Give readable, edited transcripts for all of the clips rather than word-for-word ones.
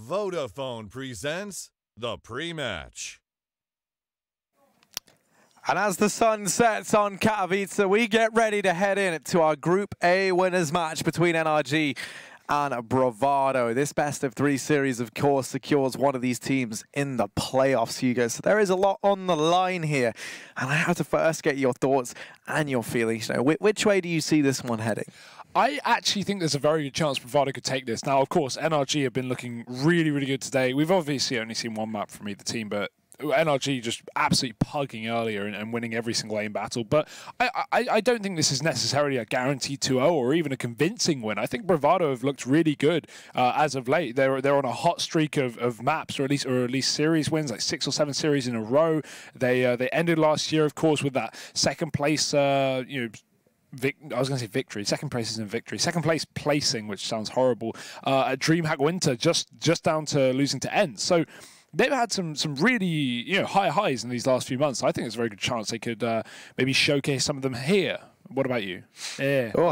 Vodafone presents the pre-match. And as the sun sets on Katowice, we get ready to head in to our Group A winners match between NRG and Bravado. This best-of-3 series, of course, secures one of these teams in the playoffs, Hugo. So there is a lot on the line here. And I have to first get your thoughts and your feelings. You know, which way do you see this one heading? I actually think there's a very good chance Bravado could take this. Now, of course, NRG have been looking really, really good today. We've obviously only seen one map from either team, but NRG just absolutely pugging earlier and winning every single aim battle. But I don't think this is necessarily a guaranteed 2-0 or even a convincing win. I think Bravado have looked really good as of late. They're on a hot streak of maps, or at least series wins, like 6 or 7 series in a row. They ended last year, of course, with that second place, I was going to say victory. Second place isn't victory. Second place placing, which sounds horrible, at DreamHack Winter, just down to losing to ENT. So they've had some really high highs in these last few months. I think there's a very good chance they could maybe showcase some of them here. What about you? Yeah, no,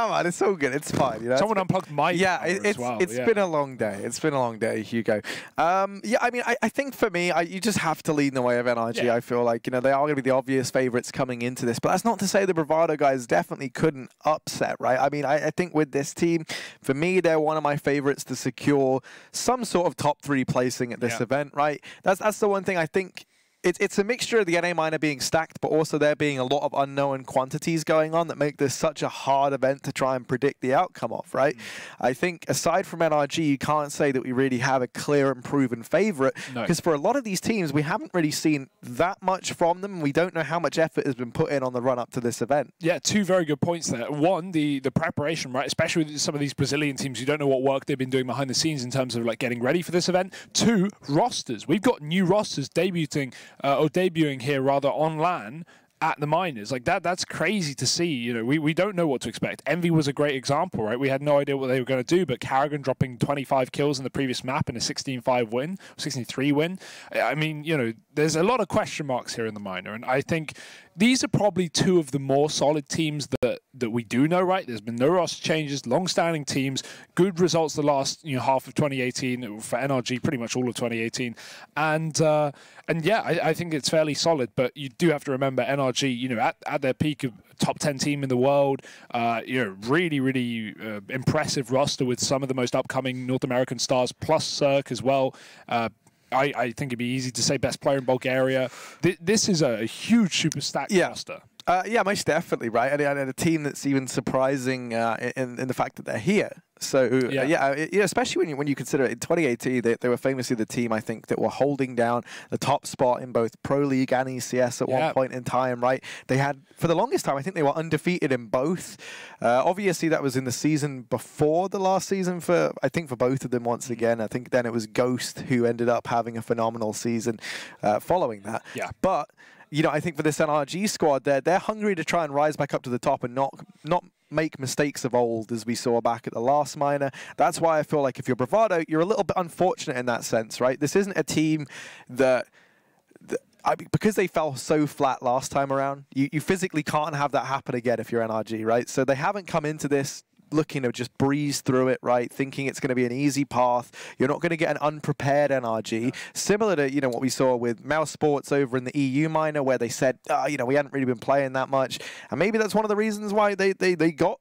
man, it's so good. It's fine. You know, someone unplugged my it's been a long day. It's been a long day, Hugo. Yeah, I mean, I think for me, you just have to lead in the way of NRG. Yeah. I feel like they are going to be the obvious favourites coming into this, but that's not to say the Bravado guys definitely couldn't upset, right? I mean, I think with this team, for me, they're one of my favourites to secure some sort of top 3 placing at this event, right? That's the one thing I think. It's a mixture of the NA minor being stacked, but also there being a lot of unknown quantities going on that make this such a hard event to try and predict the outcome of, right? I think aside from NRG, you can't say that we really have a clear and proven favourite, because for a lot of these teams, we haven't really seen that much from them. We don't know how much effort has been put in on the run-up to this event. Yeah, 2 very good points there. One, the preparation, right? Especially with some of these Brazilian teams, you don't know what work they've been doing behind the scenes in terms of like getting ready for this event. 2, rosters. We've got new rosters debuting here rather on LAN at the minors. Like that's crazy to see. We don't know what to expect. Envy was a great example, right? We had no idea what they were going to do, but Karrigan dropping 25 kills in the previous map in a 16-5 win, 16-3 win. I mean, there's a lot of question marks here in the minor, and I think these are probably 2 of the more solid teams that we do know, right? There's been no roster changes, long-standing teams, good results the last half of 2018 for NRG, pretty much all of 2018, and yeah, I think it's fairly solid. But you do have to remember NRG, at their peak of top 10 team in the world, really impressive roster with some of the most upcoming North American stars, plus Cirque as well. I think it'd be easy to say best player in Bulgaria. This is a huge super stacked roster. Yeah, most definitely, right? And a team that's even surprising in the fact that they're here. So, especially when you consider it, in 2018, they were famously the team, I think, that were holding down the top spot in both Pro League and ECS at one point in time, right? They had, for the longest time, I think they were undefeated in both. Obviously, that was in the season before the last season for both of them once again. I think then it was Ghost who ended up having a phenomenal season following that. Yeah. But I think for this NRG squad, they're hungry to try and rise back up to the top and not make mistakes of old as we saw back at the last minor. That's why I feel like if you're Bravado, you're a little bit unfortunate in that sense, right? This isn't a team because they fell so flat last time around, you physically can't have that happen again if you're NRG, right? So they haven't come into this looking to just breeze through it, right? Thinking it's going to be an easy path. You're not going to get an unprepared NRG. Similar to, what we saw with Mouse Sports over in the EU minor, where they said, we hadn't really been playing that much. And maybe that's one of the reasons why they got,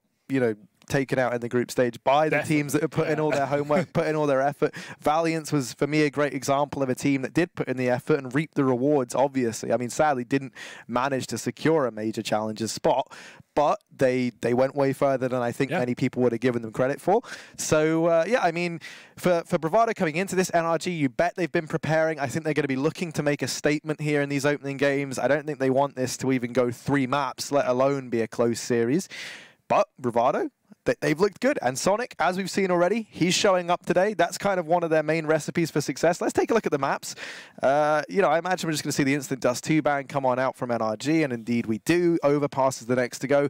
taken out in the group stage by the teams that have put in all their homework, put in all their effort. Valiance was, for me, a great example of a team that did put in the effort and reap the rewards, obviously. I mean, sadly, didn't manage to secure a major challenges spot, but they went way further than I think many people would have given them credit for. So, I mean, for Bravado coming into this NRG, you bet they've been preparing. I think they're going to be looking to make a statement here in these opening games. I don't think they want this to even go 3 maps, let alone be a close series. But Bravado, they've looked good. And Sonic, as we've seen already, he's showing up today. That's kind of one of their main recipes for success. Let's take a look at the maps. I imagine we're just going to see the Instant Dust 2 ban come on out from NRG, and indeed we do. Overpass is the next to go.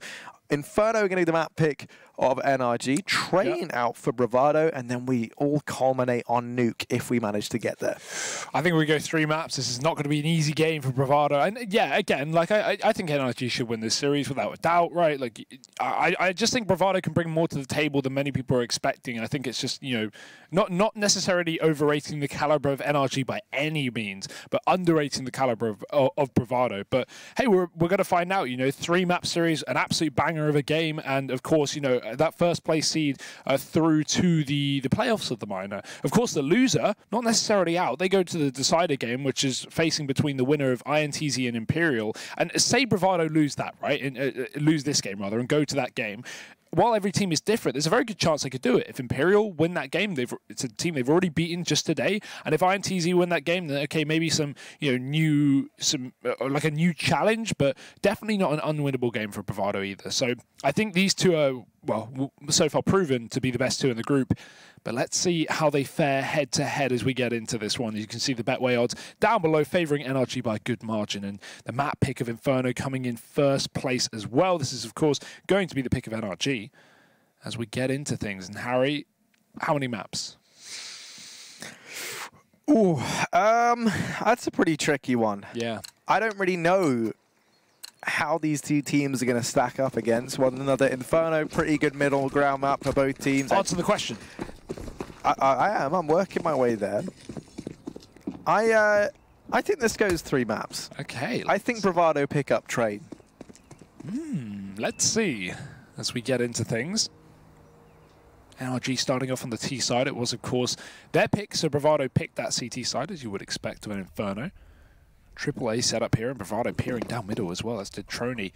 Inferno are going to be the map pick of NRG, Train out for Bravado, and then we all culminate on Nuke if we manage to get there. I think we go 3 maps. This is not going to be an easy game for Bravado. And yeah, again, like I think NRG should win this series without a doubt, right? Like I just think Bravado can bring more to the table than many people are expecting. I think it's just, you know, not necessarily overrating the caliber of NRG by any means, but underrating the caliber of Bravado. But hey, we're going to find out. You know, 3 map series, an absolute banger of a game, and of course, you know, that first place seed through to the playoffs of the minor. Of course, the loser, not necessarily out. They go to the decider game, which is facing between the winner of INTZ and Imperial. And say Bravado lose that, right? And lose this game rather, and go to that game. While every team is different, there's a very good chance they could do it. If Imperial win that game, it's a team they've already beaten just today. And if INTZ win that game, then okay, maybe some, you know, like a new challenge, but definitely not an unwinnable game for Bravado either. So I think these two are, well, so far proven to be the best 2 in the group. But let's see how they fare head-to-head as we get into this one. You can see the Betway odds down below, favouring NRG by a good margin. And the map pick of Inferno coming in first place as well. This is, of course, going to be the pick of NRG as we get into things. And Harry, how many maps? Ooh, that's a pretty tricky one. Yeah. I don't really know how these 2 teams are going to stack up against one another. Inferno, pretty good middle ground map for both teams. Answer the question. I'm working my way there. I think this goes 3 maps. Okay. I think Bravado pick up Train. Let's see as we get into things. NRG starting off on the T side. It was, of course, their pick, so Bravado picked that CT side, as you would expect of an Inferno. AAA set up here, and Bravado peering down middle as well, as did Trony,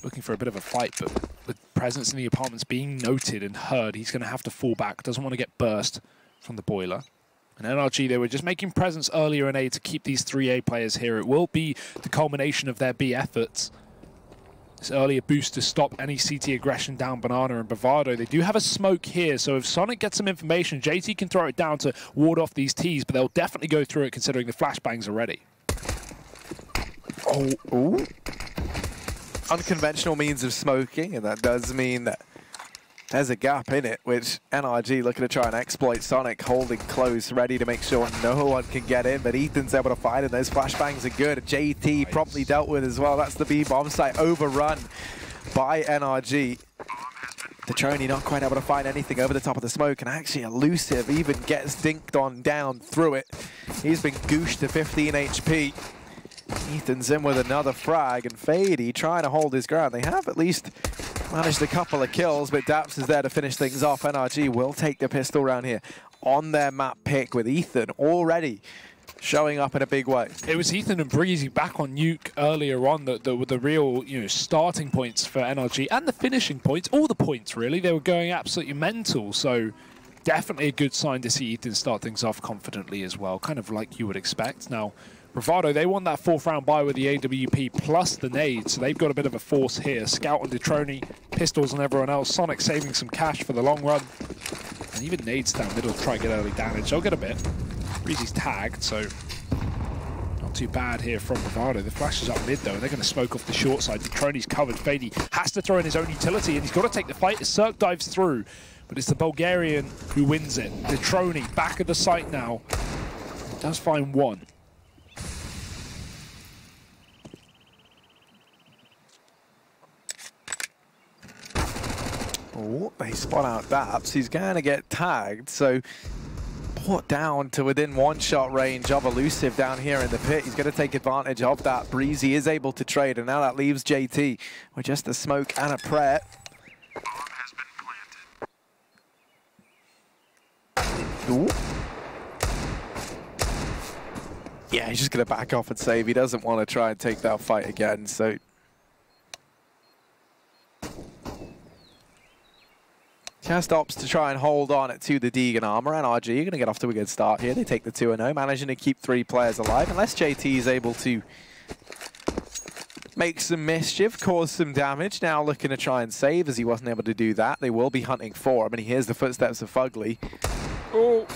looking for a bit of a fight, but with presence in the apartments being noted and heard, he's going to have to fall back. Doesn't want to get burst from the boiler. And NRG, they were just making presence earlier in A to keep these 3A players here. It will be the culmination of their B efforts. This earlier boost to stop any CT aggression down Banana and Bravado. They do have a smoke here, so if Sonic gets some information, JT can throw it down to ward off these Ts, but they'll definitely go through it considering the flashbangs are ready. Oh, ooh. Unconventional means of smoking, and that does mean that there's a gap in it, which NRG looking to try and exploit. Sonic holding close, ready to make sure no one can get in, but Ethan's able to fight, and those flashbangs are good. JT promptly dealt with as well. That's the B-bomb site overrun by NRG. Detroni not quite able to find anything over the top of the smoke, and actually Elusive even gets dinked on down through it. He's been gooshed to 15 HP. Ethan's in with another frag, and Fady trying to hold his ground. They have at least managed a couple of kills, but Daps is there to finish things off. NRG will take the pistol round here on their map pick, with Ethan already showing up in a big way. It was Ethan and Breezy back on Nuke earlier on that were the real, you know, starting points for NRG, and the finishing points, all the points really. They were going absolutely mental, so definitely a good sign to see Ethan start things off confidently as well, kind of like you would expect. Now, Bravado, they won that 4th round bye with the AWP plus the nade, so they've got a bit of a force here. Scout on Detroni, pistols on everyone else. Sonic saving some cash for the long run. And even nades down middle to try and get early damage. They'll get a bit. Breezy's tagged, so not too bad here from Bravado. The flash is up mid, though, and they're going to smoke off the short side. Detroni's covered. Fady has to throw in his own utility, and he's got to take the fight as Cirque dives through. But it's the Bulgarian who wins it. Detroni back at the site now. Does find one. Oh, they spot out Daps. He's going to get tagged, so brought down to within 1-shot range of Elusive down here in the pit. He's going to take advantage of that. Breezy is able to trade, and now that leaves JT with just a smoke and a prayer. Ooh. Yeah, he's just going to back off and save. He doesn't want to try and take that fight again, so just opts to try and hold on to the Deegan armor. NRG are going to get off to a good start here. They take the 2-0, managing to keep 3 players alive. Unless JT is able to make some mischief, cause some damage. Now looking to try and save, as he wasn't able to do that. They will be hunting for him, and he hears the footsteps of Fugly. Oh.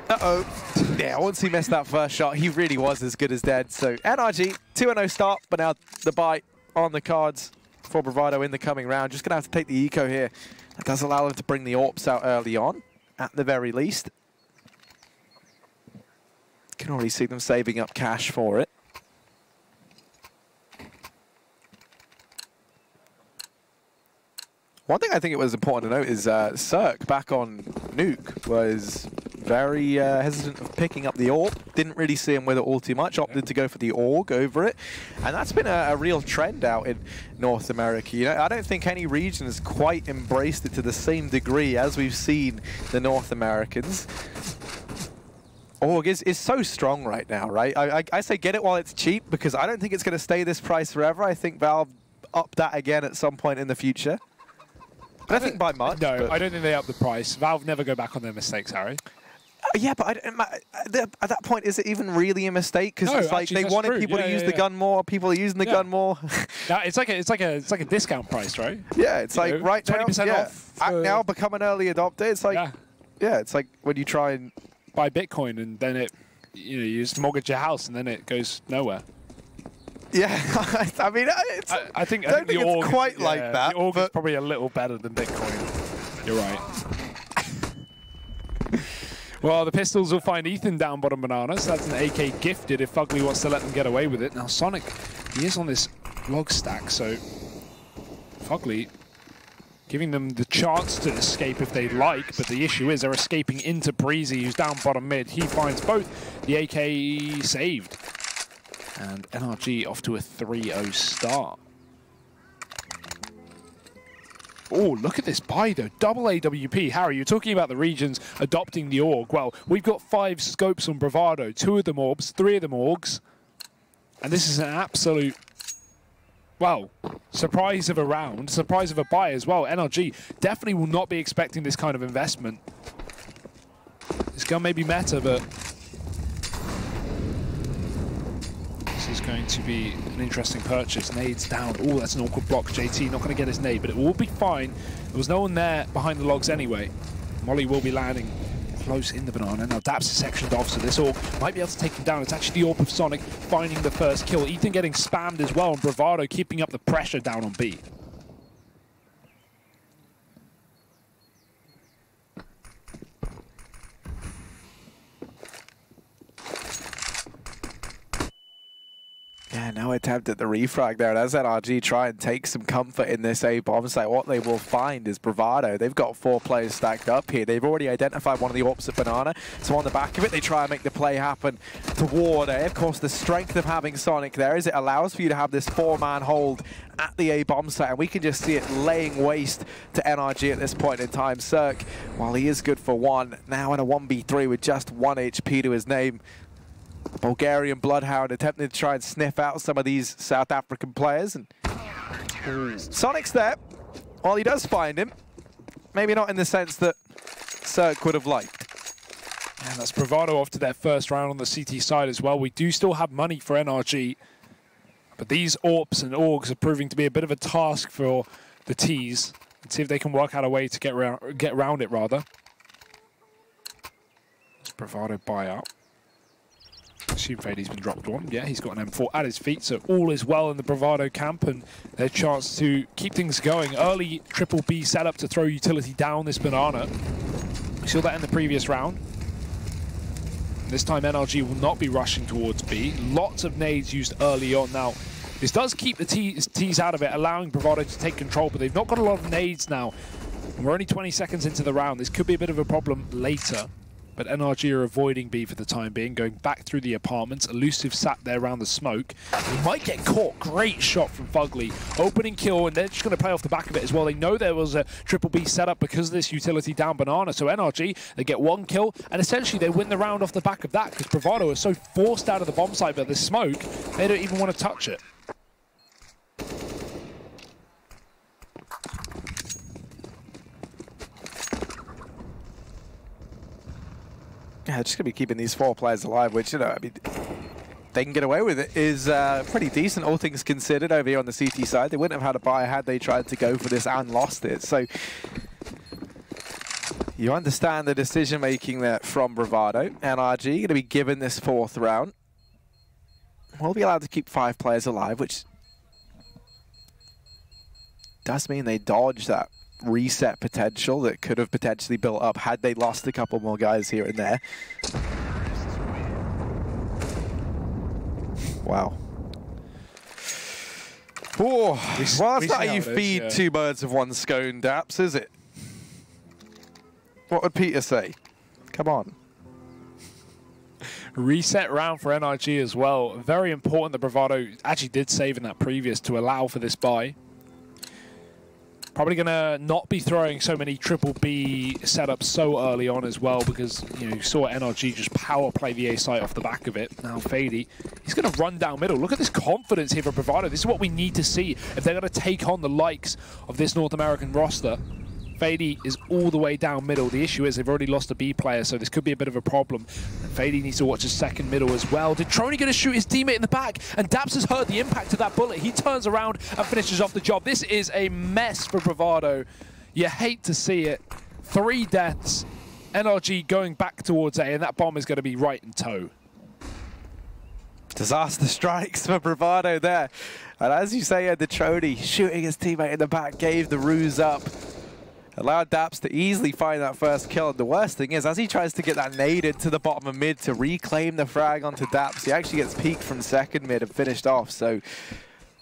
Uh-oh. Yeah, once he missed that first shot, he really was as good as dead. So NRG, 2-0 start, but now the bite on the cards for Bravado in the coming round. Just going to have to take the eco here. That does allow them to bring the AWPs out early on, at the very least. Can already see them saving up cash for it. One thing I think it was important to note is Cirque back on Nuke was very hesitant of picking up the AWP. Didn't really see him with it all too much. Opted to go for the AUG over it. And that's been a real trend out in North America. You know, I don't think any region has quite embraced it to the same degree as we've seen the North Americans. AUG is so strong right now, right? I say get it while it's cheap because I don't think it's going to stay this price forever. I think Valve up that again at some point in the future. I don't think by much. No, I don't think they up the price. Valve never go back on their mistakes, Harry. Yeah, but at that point, is it even really a mistake? Because no, it's like actually, they wanted people to use the gun more. People are using the gun more. No, it's like a discount price, right? Yeah, it's like right 20% now. off. Act now, become an early adopter. It's like yeah, it's like when you try and buy Bitcoin and then you just mortgage your house and then it goes nowhere. Yeah, I mean, I think it's AUG, quite like that. The AUG is probably a little better than Bitcoin. You're right. Well, the Pistols will find Ethan down bottom banana, so that's an AK gifted if Fugly wants to let them get away with it. Now, Sonic, he is on this log stack, so Fugly giving them the chance to escape if they'd like, but the issue is they're escaping into Breezy, who's down bottom mid. He finds both. The AK saved. And NRG off to a 3-0 start. Oh, look at this buy, though. Double AWP. Harry, you're talking about the regions adopting the AUG. Well, we've got 5 scopes on Bravado, 2 of them AWPs, 3 of them AUGs. And this is an absolute, well, surprise of a round, surprise of a buy as well. NRG definitely will not be expecting this kind of investment. This gun may be meta, but is going to be an interesting purchase. Nades down. Oh, that's an awkward block. JT not going to get his nade, but it will be fine. There was no one there behind the logs anyway. Molly will be landing close in the banana. Now Daps is sectioned off, so this AUG might be able to take him down. It's actually the AWP of Sonic finding the first kill. Ethan getting spammed as well, and Bravado keeping up the pressure down on B. Yeah, no attempt at the refrag there. And as NRG try and take some comfort in this A bomb site, what they will find is Bravado. They've got 4 players stacked up here. They've already identified one of the AWPs at banana. So on the back of it, they try and make the play happen toward A. Of course, the strength of having Sonic there is it allows for you to have this 4-man hold at the A bomb site. And we can just see it laying waste to NRG at this point in time. Cirque, while he is good for 1, now in a 1v3 with just 1 HP to his name. Bulgarian Bloodhound attempting to try and sniff out some of these South African players. And Sonic's there. Well, he does find him. Maybe not in the sense that Cirque would have liked. And that's Bravado off to their first round on the CT side as well. We do still have money for NRG, but these AWPs and AUGs are proving to be a bit of a task for the Ts. Let's see if they can work out a way to get around it, rather. It's Bravado buyout. Assume Fady's been dropped one. Yeah, he's got an M4 at his feet, so all is well in the Bravado camp, and their chance to keep things going. Early triple B setup to throw utility down this banana. We saw that in the previous round. This time NRG will not be rushing towards B. Lots of nades used early on. Now, this does keep the T's out of it, allowing Bravado to take control, but they've not got a lot of nades now. And we're only 20 seconds into the round. This could be a bit of a problem later. But NRG are avoiding B for the time being, going back through the apartments. Elusive sat there around the smoke. He might get caught. Great shot from Fugly. Opening kill, and they're just going to play off the back of it as well. They know there was a triple B setup because of this utility down banana. So NRG, they get 1 kill, and essentially they win the round off the back of that because Bravado is so forced out of the bomb site by the smoke, they don't even want to touch it. Yeah, just going to be keeping these 4 players alive, which, you know, I mean, they can get away with it, is pretty decent, all things considered, over here on the CT side. They wouldn't have had a buy had they tried to go for this and lost it. So you understand the decision-making there from Bravado. NRG going to be given this 4th round. We'll be allowed to keep 5 players alive, which does mean they dodged that reset potential that could have potentially built up had they lost a couple more guys here and there. Wow. Oh, well, that's not how you feed two birds with one stone, Daps, is it? What would Peter say? Come on. Reset round for NRG as well. Very important that Bravado actually did save in that previous to allow for this buy. Probably going to not be throwing so many triple B setups so early on as well, because you saw NRG just power play the A site off the back of it. Now Fady, he's going to run down middle. Look at this confidence here for Bravado. This is what we need to see if they're going to take on the likes of this North American roster. Fady is all the way down middle. The issue is they've already lost a B player, so this could be a bit of a problem. And Fady needs to watch his second middle as well. Did Trony going to shoot his teammate in the back? And Daps has heard the impact of that bullet. He turns around and finishes off the job. This is a mess for Bravado. You hate to see it. 3 deaths. NRG going back towards A, and that bomb is going to be right in tow. Disaster strikes for Bravado there. And as you say, the Trony shooting his teammate in the back gave the ruse up. Allowed Daps to easily find that first kill. And the worst thing is, as he tries to get that nade into the bottom of mid to reclaim the frag onto Daps, he actually gets peeked from second mid and finished off. So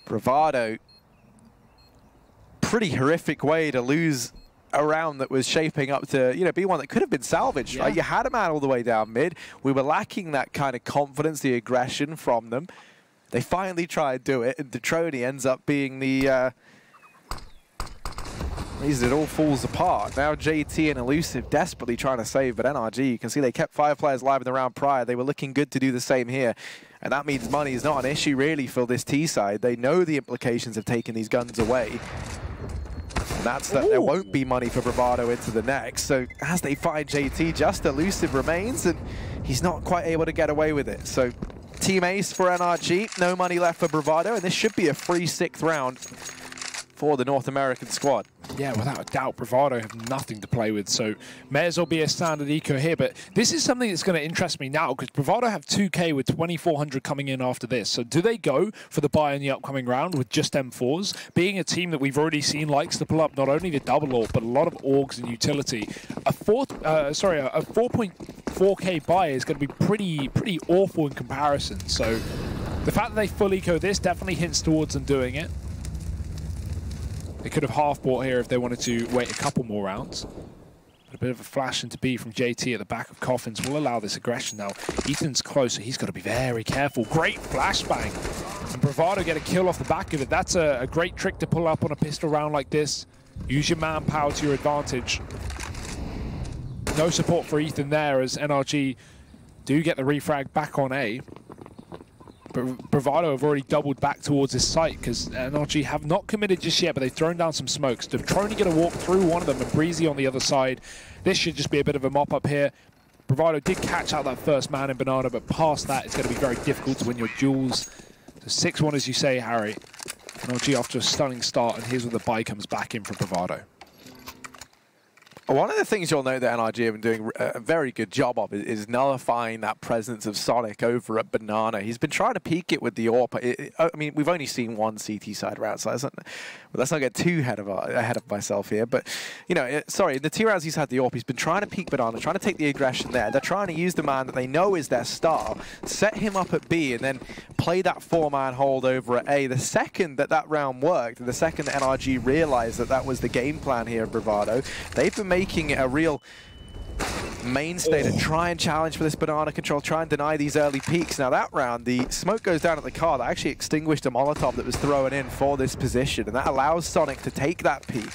Bravado, pretty horrific way to lose a round that was shaping up to, be one that could have been salvaged, right? You had a man all the way down mid. We were lacking that kind of confidence, the aggression from them. They finally try to do it, and Detroni ends up being the reason it all falls apart. Now JT and Elusive desperately trying to save, but NRG, you can see they kept 5 players alive in the round prior. They were looking good to do the same here. And that means money is not an issue really for this T side. They know the implications of taking these guns away. And that's that there won't be money for Bravado into the next. So as they find JT, just Elusive remains, and he's not quite able to get away with it. So team ace for NRG, no money left for Bravado, and this should be a free 6th round for the North American squad. Yeah, without a doubt, Bravado have nothing to play with, so may as well be a standard eco here. But this is something that's going to interest me now, because Bravado have 2K with 2,400 coming in after this. So do they go for the buy in the upcoming round with just M4s? Being a team that we've already seen likes to pull up not only the double AWP, but a lot of AUGs and utility. A 4.4K buy is going to be pretty awful in comparison. So the fact that they full eco this definitely hints towards them doing it. They could have half-bought here if they wanted to wait a couple more rounds. But a bit of a flash into B from JT at the back of Coffins will allow this aggression now. Ethan's close, so he's got to be very careful. Great flashbang. And Bravado get a kill off the back of it. That's a great trick to pull up on a pistol round like this. Use your manpower to your advantage. No support for Ethan there as NRG do get the refrag back on A. But Bravado have already doubled back towards this site because NRG have not committed just yet, but they've thrown down some smokes. They're trying to get a walk through one of them and Breezy on the other side. This should just be a bit of a mop-up here. Bravado did catch out that first man in Banana, but past that, it's going to be very difficult to win your duels. So 6-1, as you say, Harry. NRG off to a stunning start, and here's where the buy comes back in for Bravado. One of the things you'll note that NRG have been doing a very good job of is nullifying that presence of Sonic over at Banana. He's been trying to peek it with the AWP. I mean, we've only seen one CT side round, so let's not get too ahead of myself here. But, sorry, the 2 rounds he's had the AWP, he's been trying to peek Banana, trying to take the aggression there. They're trying to use the man that they know is their star, set him up at B, and then play that 4-man hold over at A. The second that round worked, and the second that NRG realized that was the game plan here at Bravado, they've been making it a real mainstay to try and challenge for this Banana control, try and deny these early peaks. Now that round, the smoke goes down at the car. That actually extinguished a Molotov that was thrown in for this position, and that allows Sonic to take that peak,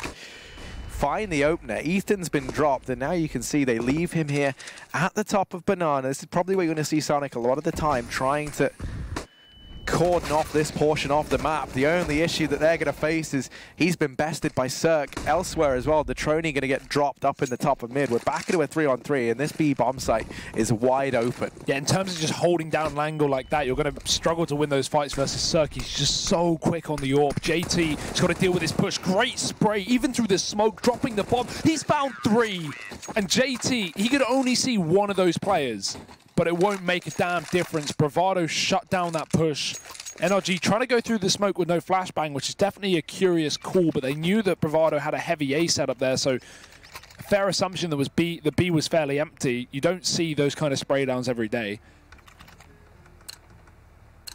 find the opener. Ethan's been dropped, and now you can see they leave him here at the top of Banana. This is probably where you're going to see Sonic a lot of the time, trying to cordon off this portion of the map. The only issue that they're going to face is he's been bested by Cirque elsewhere as well. Detroni going to get dropped up in the top of mid. We're back into a 3-on-3, and this B bomb site is wide open. Yeah, in terms of just holding down Langle like that, you're going to struggle to win those fights versus Cirque. He's just so quick on the AWP. JT has got to deal with his push. Great spray, even through the smoke, dropping the bomb. He's found 3. And JT, he could only see one of those players, but it won't make a damn difference. Bravado shut down that push. NRG trying to go through the smoke with no flashbang, which is definitely a curious call, but they knew that Bravado had a heavy A setup there, so a fair assumption that was the B was fairly empty. You don't see those kind of spray downs every day.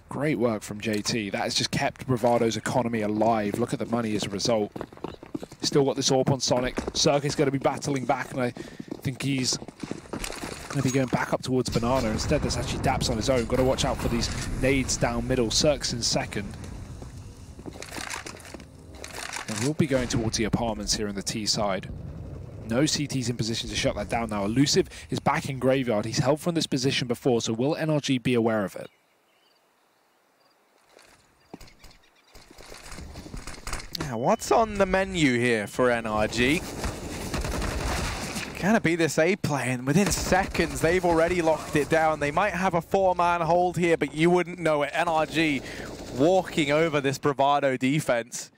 Great work from JT. That has just kept Bravado's economy alive. Look at the money as a result. Still got this AWP on Sonic. Circuit's going to be battling back, and I think he's going to be going back up towards Banana. Instead, there's actually Daps on his own. Got to watch out for these nades down middle. Cirque's in second. And we'll be going towards the apartments here on the T side. No CT's in position to shut that down now. Elusive is back in Graveyard. He's held from this position before, so will NRG be aware of it? Now, what's on the menu here for NRG? Can it be this A play? And within seconds, they've already locked it down. They might have a 4-man hold here, but you wouldn't know it. NRG walking over this Bravado defense.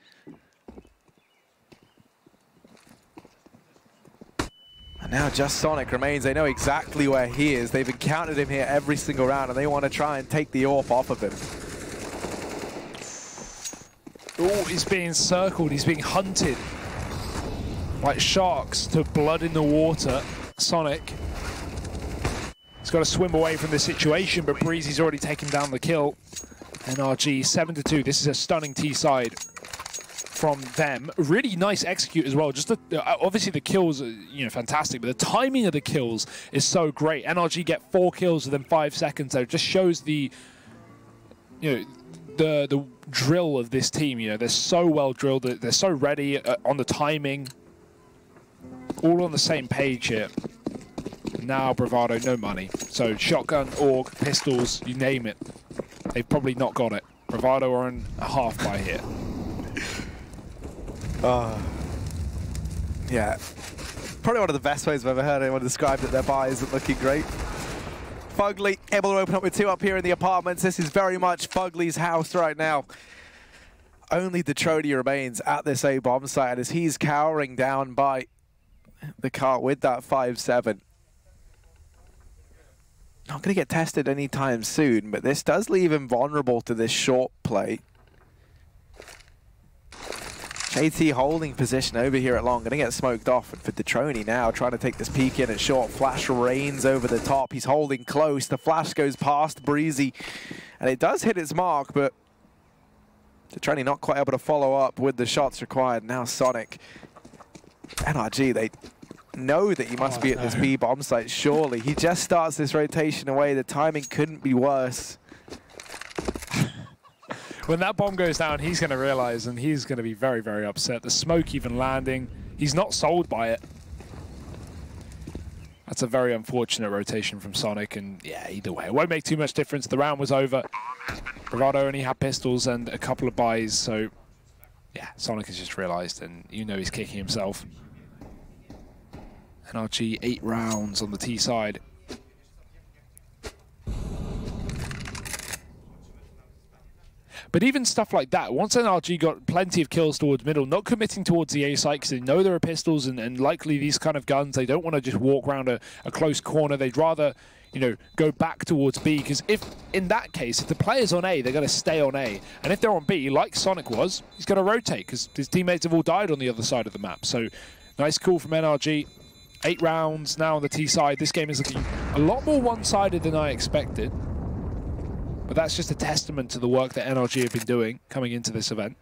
And now just Sonic remains. They know exactly where he is. They've encountered him here every single round, and they want to try and take the AWP off of him. Oh, he's being circled. He's being hunted like sharks to blood in the water. Sonic has got to swim away from the situation, but Breezy's already taken down the kill. NRG 7-2. This is a stunning T side from them. Really nice execute as well. Just obviously the kills are fantastic, but the timing of the kills is so great. NRG get 4 kills within 5 seconds. There, it just shows the the drill of this team. They're so well drilled. They're so ready on the timing. All on the same page here. Now Bravado, no money. So shotgun, AUG, pistols, you name it. They've probably not got it. Bravado are on a half buy here. Yeah. Probably one of the best ways I've ever heard anyone describe that their buy isn't looking great. Fugly able to open up with 2 up here in the apartments. This is very much Fugly's house right now. Only Detroni remains at this A bomb site as he's cowering down by the car with that 5-7. Not going to get tested anytime soon, but this does leave him vulnerable to this short play. JT holding position over here at long, going to get smoked off. And for Detroni now, trying to take this peek in at short. Flash rains over the top. He's holding close. The flash goes past Breezy, and it does hit its mark, but Detroni not quite able to follow up with the shots required. Now Sonic. NRG, they know that he must be at this B bomb site, surely. He just starts this rotation away. The timing couldn't be worse. When that bomb goes down, he's going to realize, and he's going to be very, very upset. The smoke even landing. He's not sold by it. That's a very unfortunate rotation from Sonic, and yeah, either way, it won't make too much difference. The round was over. Bravado only had pistols and a couple of buys, so yeah, Sonic has just realized, and he's kicking himself. NRG 8 rounds on the T side. But even stuff like that, once NRG got plenty of kills towards middle, not committing towards the A site because they know there are pistols and likely these kind of guns, they don't want to just walk around a close corner. They'd rather, go back towards B, because in that case, if the player's on A, they're going to stay on A. And if they're on B, like Sonic was, he's going to rotate because his teammates have all died on the other side of the map. So nice call from NRG. 8 rounds now on the T side. This game is looking a lot more one-sided than I expected. But that's just a testament to the work that NRG have been doing coming into this event.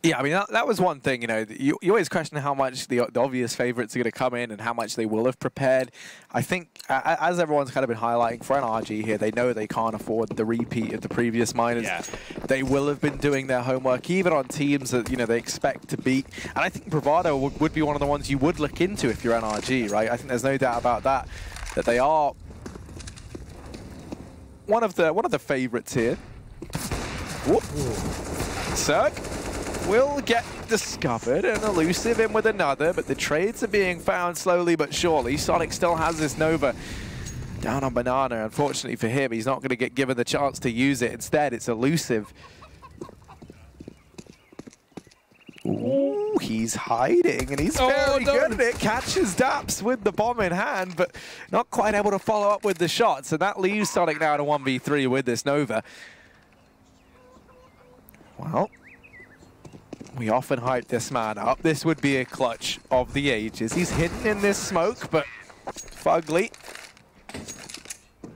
Yeah, I mean, that was one thing, you always question how much the obvious favorites are going to come in and how much they will have prepared. I think, as everyone's kind of been highlighting for NRG here, they know they can't afford the repeat of the previous minors. Yeah. They will have been doing their homework, even on teams that, they expect to beat. And I think Bravado would be one of the ones you would look into if you're NRG, right? I think there's no doubt about that they are one of the favorites here. Whoop. Cirque will get discovered, and Elusive in with another, but the trades are being found slowly but surely. Sonic still has this Nova down on Banana. Unfortunately for him, he's not going to get given the chance to use it. Instead, it's Elusive. Ooh. he's hiding, and he's very good at it. Catches Daps with the bomb in hand, but not quite able to follow up with the shots, and that leaves Sonic now to 1v3 with this Nova. Well, we often hype this man up. This would be a clutch of the ages. He's hidden in this smoke, but Fugly,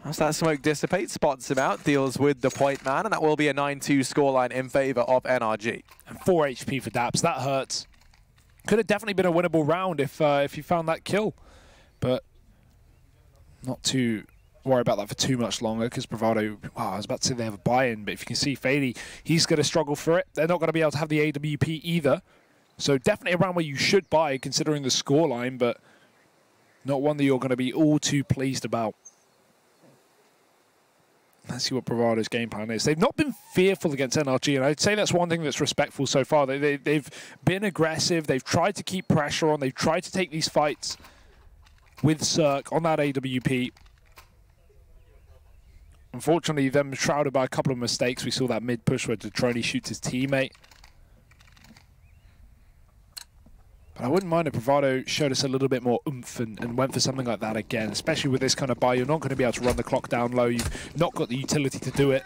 as that smoke dissipates, spots him out, deals with the point man, and that will be a 9-2 scoreline in favor of NRG. And 4 HP for Daps. That hurts. Could have definitely been a winnable round if you found that kill, but not to worry about that for too much longer, because Bravado, wow, I was about to say they have a buy-in, but if you can see Fady, he's going to struggle for it. They're not going to be able to have the AWP either. So definitely a round where you should buy, considering the scoreline, but not one that you're going to be all too pleased about. Let's see what Bravado's game plan is. They've not been fearful against NRG, and I'd say that's one thing that's respectful so far. They've been aggressive. They've tried to keep pressure on. They've tried to take these fights with Cirque on that AWP. Unfortunately, them shrouded by a couple of mistakes. We saw that mid-push where Detroni shoots his teammate. But I wouldn't mind if Bravado showed us a little bit more oomph and went for something like that again, especially with this kind of buy. You're not going to be able to run the clock down low. You've not got the utility to do it.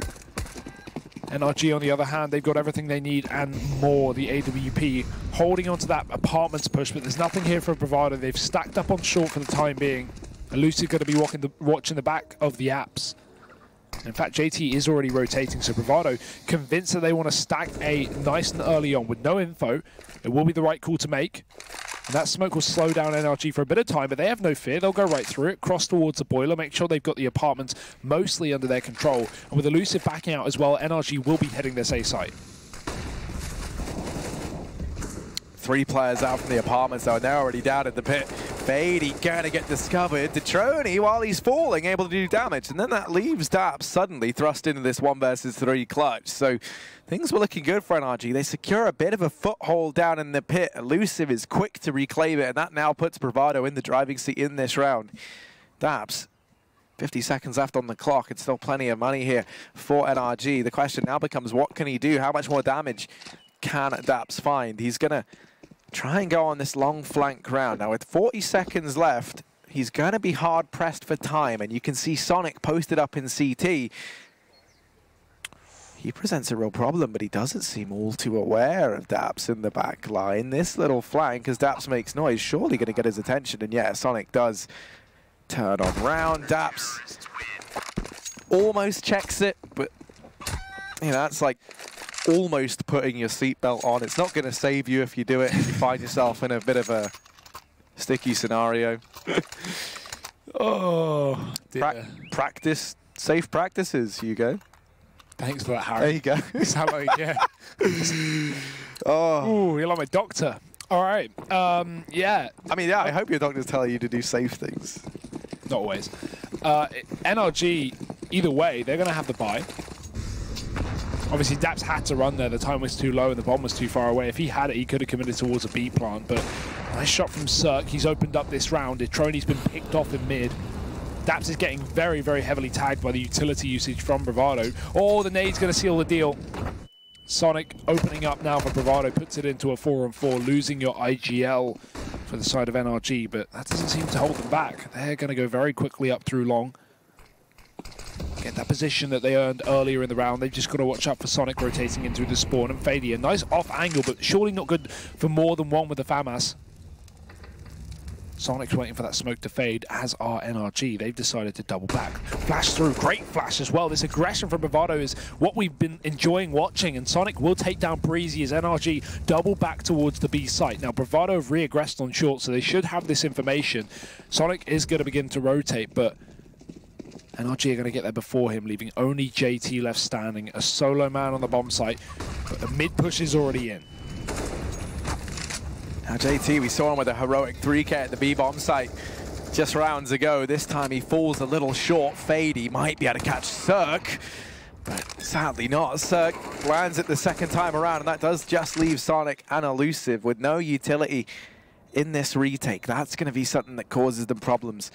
NRG, on the other hand, they've got everything they need and more. The AWP holding onto that apartments push, but there's nothing here for Bravado. They've stacked up on short for the time being. Elusive going to be watching the back of the apps. In fact, JT is already rotating, so Bravado convinced that they want to stack A nice and early on with no info. It will be the right call to make. And that smoke will slow down NRG for a bit of time, but they have no fear. They'll go right through it, cross towards the boiler, make sure they've got the apartments mostly under their control. And with Elusive backing out as well, NRG will be heading this A site. 3 players out from the apartments, though, and they're already down in the pit. Fady gonna get discovered. Detroni, while he's falling, able to do damage. And then that leaves Daps suddenly thrust into this 1 versus 3 clutch. So things were looking good for NRG. They secure a bit of a foothold down in the pit. Elusive is quick to reclaim it, and that now puts Bravado in the driving seat in this round. Daps, 50 seconds left on the clock. It's still plenty of money here for NRG. The question now becomes, what can he do? How much more damage can Daps find? He's gonna try and go on this long flank round. Now with 40 seconds left, he's going to be hard pressed for time, and you can see Sonic posted up in CT. He presents a real problem, but he doesn't seem all too aware of Daps in the back line. This little flank, as Daps makes noise, surely going to get his attention, and yeah, Sonic does turn on round. Daps almost checks it, but you know, that's like almost putting your seatbelt on. It's not going to save you if you do it. You find yourself in a bit of a sticky scenario. Oh, practice, safe practices, Hugo. Thanks for that, Harry. There you go. Sound like, yeah. Oh. Ooh, you're like my doctor. All right. Yeah. I mean, yeah, I hope your doctor's telling you to do safe things. Not always. NRG, either way, they're going to have the buy. Obviously, Daps had to run there. The time was too low and the bomb was too far away. If he had it, he could have committed towards a B plant. But nice shot from Cirque. He's opened up this round. Detroni's been picked off in mid. Daps is getting very, very heavily tagged by the utility usage from Bravado. Oh, the nade's going to seal the deal. Sonic opening up now for Bravado. Puts it into a 4-on-4, losing your IGL for the side of NRG. But that doesn't seem to hold them back. They're going to go very quickly up through long. Get that position that they earned earlier in the round. They've just got to watch out for Sonic rotating into the spawn. And Fady, a nice off angle, but surely not good for more than one with the FAMAS. Sonic's waiting for that smoke to fade, as are NRG. They've decided to double back. Flash through, great flash as well. This aggression from Bravado is what we've been enjoying watching, and Sonic will take down Breezy as NRG double back towards the B site. Now, Bravado have re-aggressed on short, so they should have this information. Sonic is going to begin to rotate, but NRG are going to get there before him, leaving only JT left standing, a solo man on the bomb site, but the mid push is already in. Now JT, we saw him with a heroic 3K at the B bomb site just rounds ago. This time he falls a little short. Fady might be able to catch Cirque, but sadly not. Cirque lands it the second time around, and that does just leave Sonic and Elusive with no utility in this retake. That's going to be something that causes them problems.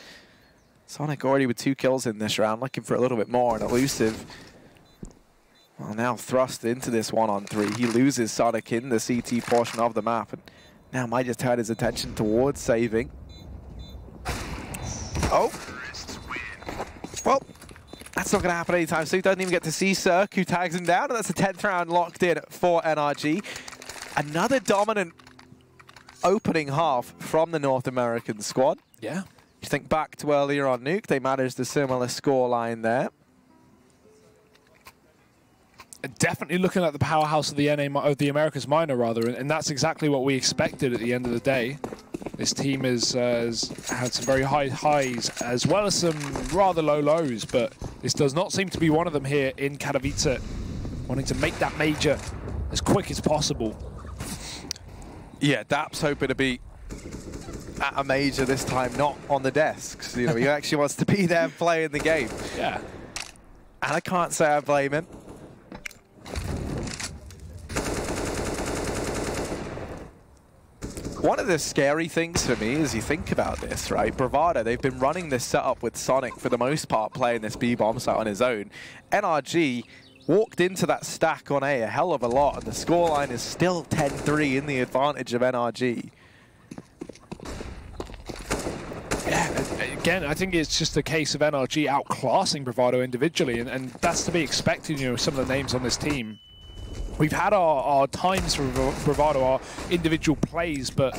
Sonic already with 2 kills in this round, looking for a little bit more, and Elusive, well, now thrust into this 1-on-3. He loses Sonic in the CT portion of the map, and Now might just turn his attention towards saving. Oh. Well, that's not going to happen anytime soon. Doesn't even get to see Cirque, who tags him down. And that's a 10th round locked in for NRG. Another dominant opening half from the North American squad. Yeah. You think back to earlier on Nuke, they managed a similar scoreline there. Definitely looking like the powerhouse of the the Americas Minor, rather, and that's exactly what we expected at the end of the day. This team has had some very high highs as well as some rather low lows, but this does not seem to be one of them here in Katowice, wanting to make that major as quick as possible. Yeah, Dap's hoping to be at a major this time, not on the desks. You know, he actually wants to be there playing the game. Yeah. And I can't say I blame him. One of the scary things for me is you think about this, right? Bravado, they've been running this setup with Sonic for the most part, playing this B-bomb site on his own. NRG walked into that stack on A hell of a lot, and the scoreline is still 10-3 in the advantage of NRG. Yeah, again, I think it's just a case of NRG outclassing Bravado individually, and that's to be expected, you know, some of the names on this team. We've had our times for Bravado, our individual plays, but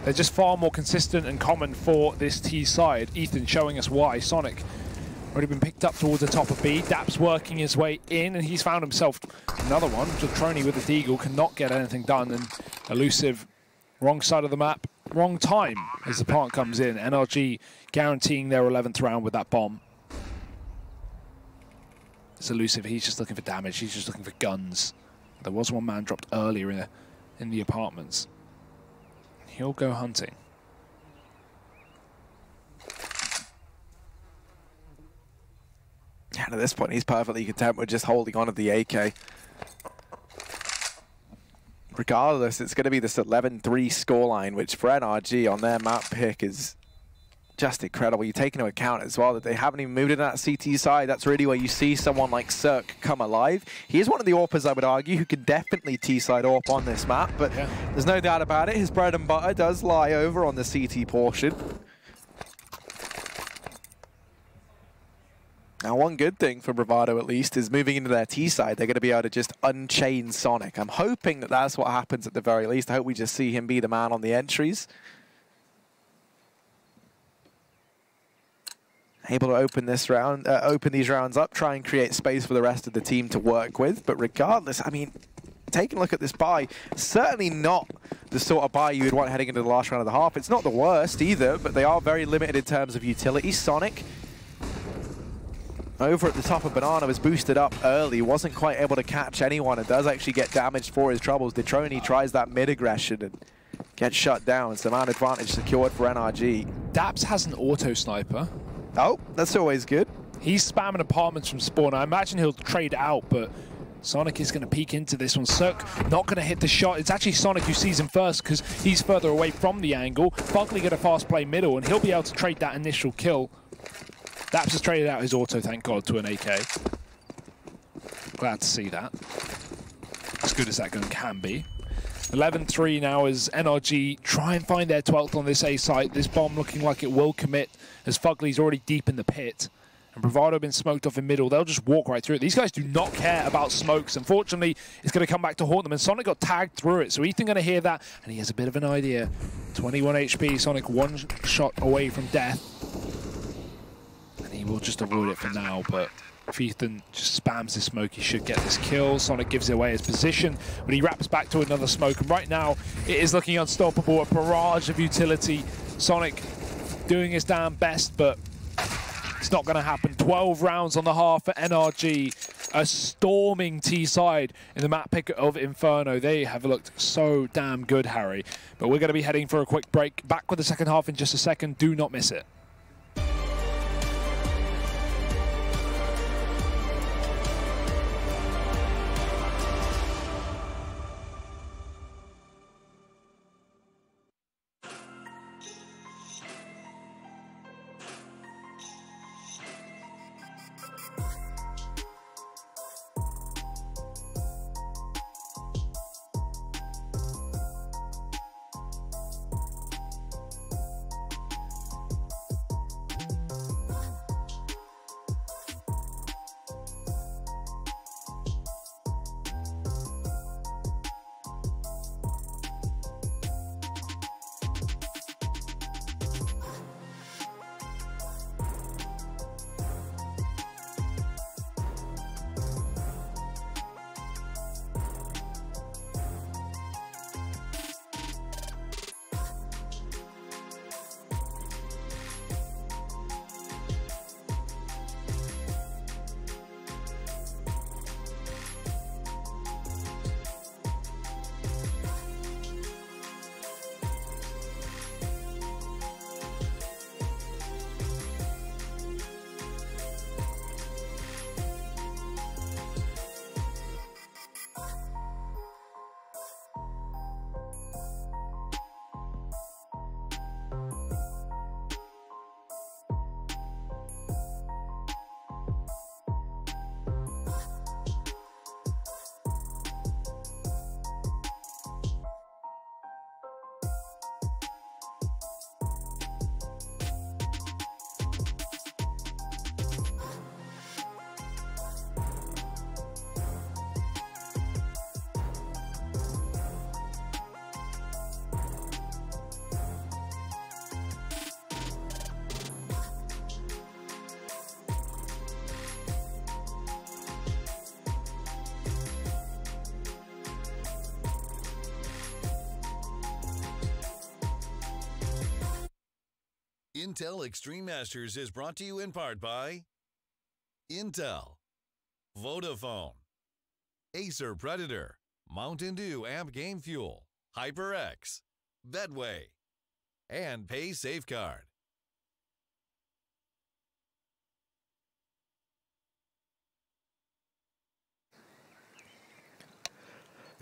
they're just far more consistent and common for this T side. Ethan showing us why. Sonic already been picked up towards the top of B. Dap's working his way in, and he's found himself another one. Trony with the Deagle cannot get anything done, and Elusive, wrong side of the map, wrong time as the plant comes in. NRG guaranteeing their 11th round with that bomb. It's Elusive, he's just looking for damage, he's just looking for guns. There was one man dropped earlier in the apartments. He'll go hunting. And at this point, he's perfectly content with just holding on to the AK. Regardless, it's going to be this 11-3 scoreline, which for NRG on their map pick is just incredible. You take into account as well that they haven't even moved into that CT side. That's really where you see someone like Cirque come alive. He is one of the AWPers, I would argue, who can definitely T-side AWP on this map, but yeah, there's no doubt about it. His bread and butter does lie over on the CT portion. Now, one good thing for Bravado, at least, is moving into their T side, they're going to be able to just unchain Sonic. I'm hoping that that's what happens at the very least. I hope we just see him be the man on the entries. Able to open this round, open these rounds up, try and create space for the rest of the team to work with. But regardless, I mean, taking a look at this buy, certainly not the sort of buy you would want heading into the last round of the half. It's not the worst either, but they are very limited in terms of utility. Sonic, over at the top of Banana, was boosted up early, wasn't quite able to catch anyone, and does actually get damaged for his troubles. Detroni tries that mid-aggression and gets shut down. So man advantage secured for NRG. Daps has an auto sniper. Oh, that's always good. He's spamming apartments from spawn. I imagine he'll trade out, but Sonic is going to peek into this one. Cirque not going to hit the shot. It's actually Sonic who sees him first because he's further away from the angle. Buckley get a fast play middle, and he'll be able to trade that initial kill. Daps has traded out his auto, thank God, to an AK. Glad to see that. As good as that gun can be. 11-3 now as NRG try and find their 12th on this A site. This bomb looking like it will commit as Fugly's already deep in the pit. And Bravado been smoked off in middle. They'll just walk right through it. These guys do not care about smokes. Unfortunately, it's going to come back to haunt them. And Sonic got tagged through it. So Ethan going to hear that. And he has a bit of an idea. 21 HP. Sonic one shot away from death. And he will just avoid it for now. But if Ethan just spams his smoke, he should get this kill. Sonic gives away his position, but he wraps back to another smoke. And right now, it is looking unstoppable. A barrage of utility. Sonic doing his damn best, but it's not going to happen. 12 rounds on the half for NRG. A storming T side in the map pick of Inferno. They have looked so damn good, Harry. But we're going to be heading for a quick break. Back with the second half in just a second. Do not miss it. Intel Extreme Masters is brought to you in part by Intel, Vodafone, Acer Predator, Mountain Dew Amp Game Fuel, HyperX, Betway, and Pay Safeguard.